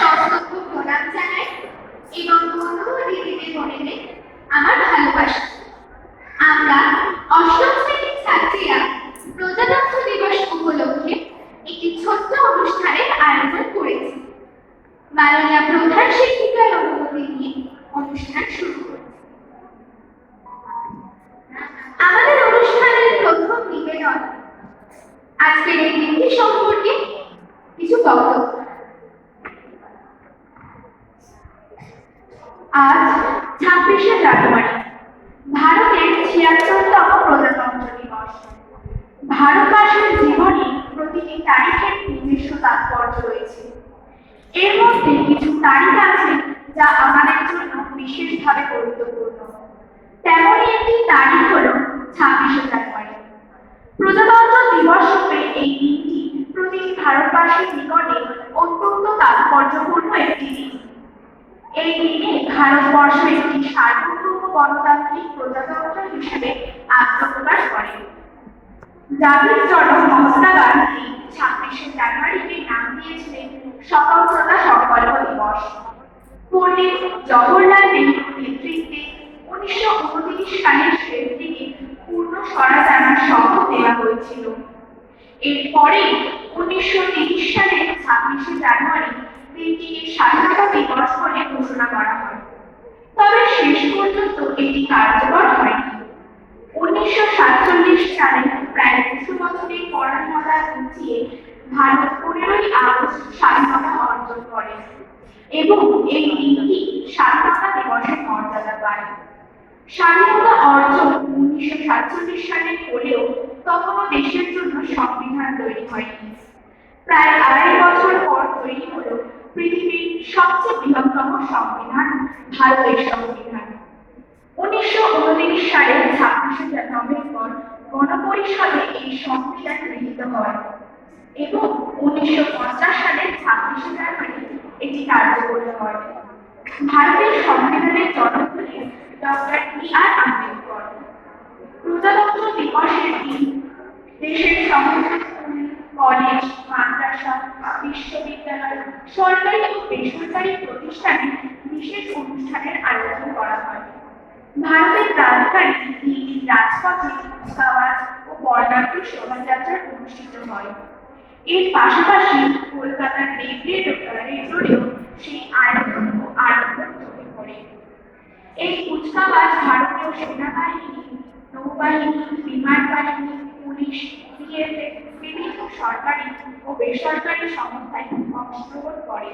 সশ্রদ্ধ প্রণাম জানাই এবং বন্ধু ও দিদিদের বোনেদের আমার ভালোবাসা। আমরা অষ্টম শ্রেণীর ছাত্রীরা প্রজাতন্ত্র দিবস উপলক্ষে একটি ছোট্ট অনুষ্ঠানের আয়োজন করেছি। মাননীয় প্রধান শিক্ষিকার অনুমতি নিয়ে অনুষ্ঠান শুরু করেছি। আমাদের অনুষ্ঠানের প্রথম নিবেদন আজকের এই দিনটি সম্পর্কে কিছু বক্তব্য। আজ 26শে জানুয়ারি, ভারতের ৭৬তম প্রজাতন্ত্র দিবস। ভারতবাসীর জীবনে প্রতিটি তারিখের নিজস্ব তাৎপর্য রয়েছে। এর মধ্যে কিছু তারিখ আছে যা আমাদের জন্য বিশেষভাবে গুরুত্বপূর্ণ। তেমনই একটি তারিখ হল 26শে জানুয়ারি। প্রজাতন্ত্র দিবস রূপে এই দিনটি প্রতিটি ভারতবাসীর নিকটে অত্যন্ত তাৎপর্যপূর্ণ একটি দিন। এই দিনে ভারতবর্ষ একটি সার্বভৌম গণতান্ত্রিক প্রজাতন্ত্র হিসেবে আত্মপ্রকাশ করে। জাতির জনক মহাত্মা গান্ধী 26শে জানুয়ারিকে নাম দিয়েছিলেন স্বতন্ত্রতা সংকল্প দিবস। পণ্ডিত জওহরলাল নেহরুর নেতৃত্বে 1929 সালের শেষ দিকে পূর্ণ স্বরাজ আনার শপথ দেওয়া হয়েছিল। এরপরে 1930 সালের 26শে জানুয়ারি দিনটিকে স্বাধীনতা দিবস বলে ঘোষণা করা হয়। তবে শেষ পর্যন্ত এটি কার্যকর হয়নি। 1947 সালে প্রায় 200 বছরের পরাধীনতা ঘুচিয়ে ভারত 15ই আগস্ট স্বাধীনতা অর্জন করে এবং এই দিনটি স্বাধীনতা দিবসের মর্যাদা পায়। স্বাধীনতা অর্জন 1947 সালে হলেও তখনও দেশের জন্য সংবিধান তৈরি হয়নি। প্রায় 2.5 বছর পর তৈরি হল পৃথিবীর সবচেয়ে বৃহত্তম সংবিধান, ভারতের সংবিধান। 1929 সালের 26শে নভেম্বর গণপরিষদে এই সংবিধান গৃহীত হয় এবং 1950 সালের 26শে জানুয়ারি এটি কার্যকরী হয়। ভারতের সংবিধানের জনক হলেন ডক্টর বি.আর. আম্বেদকর। প্রজাতন্ত্র দিবসের দিন দেশের সমস্ত স্কুল, কলেজ, মাদ্রাসা, বিশ্ববিদ্যালয়, সরকারি ও বেসরকারি প্রতিষ্ঠানে বিশেষ অনুষ্ঠানের আয়োজন করা হয়। ভারতের রাজধানী দিল্লির রাজপথে কুচকাওয়াজ ও বর্ণাঢ্য শোভাযাত্রা অনুষ্ঠিত হয়। এর পাশাপাশি কলকাতার রেড রোডেও সেই আয়োজন ও আড়ম্বর চোখে পড়ে। এই কুচকাওয়াজ ভারতীয় সেনাবাহিনী, নৌবাহিনী, বিমান বাহিনী, পুলিশ, বিএসএফ, বিভিন্ন সরকারি ও বেসরকারি সংস্থায় অংশগ্রহণ করে।